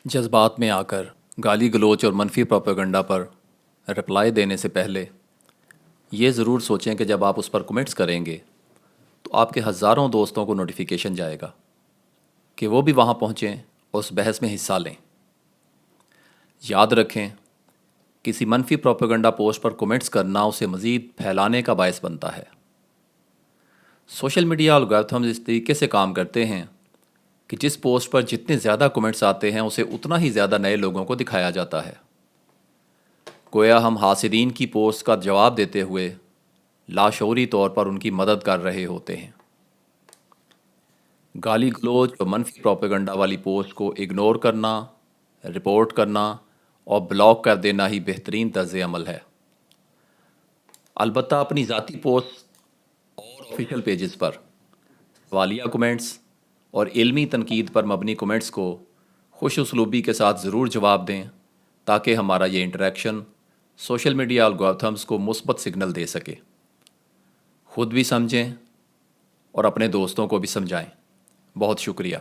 جذبات میں آ کر گالی گلوچ اور منفی پروپیگنڈا پر رپلائی دینے سے پہلے یہ ضرور سوچیں کہ جب آپ اس پر کمنٹس کریں گے تو آپ کے ہزاروں دوستوں کو نوٹیفیکیشن جائے گا کہ وہ بھی وہاں پہنچیں اور اس بحث میں حصہ لیں۔ یاد رکھیں، کسی منفی پروپیگنڈا پوسٹ پر کمنٹس کرنا اسے مزید پھیلانے کا باعث بنتا ہے۔ سوشل میڈیا الگورتھمز اس طریقے سے کام کرتے ہیں کہ جس پوسٹ پر جتنے زیادہ کمنٹس آتے ہیں اسے اتنا ہی زیادہ نئے لوگوں کو دکھایا جاتا ہے، گویا ہم حاسدین کی پوسٹ کا جواب دیتے ہوئے لاشعوری طور پر ان کی مدد کر رہے ہوتے ہیں۔ گالی گلوچ اور منفی پروپیگنڈا والی پوسٹ کو اگنور کرنا، رپورٹ کرنا اور بلاک کر دینا ہی بہترین طرز عمل ہے۔ البتہ اپنی ذاتی پوسٹ اور آفیشیل پیجز پر سوالیہ کمنٹس اور علمی تنقید پر مبنی کمنٹس کو خوش اسلوبی کے ساتھ ضرور جواب دیں تاکہ ہمارا یہ انٹریکشن سوشل میڈیا الگورتھمز کو مثبت سگنل دے سکے۔ خود بھی سمجھیں اور اپنے دوستوں کو بھی سمجھائیں۔ بہت شکریہ۔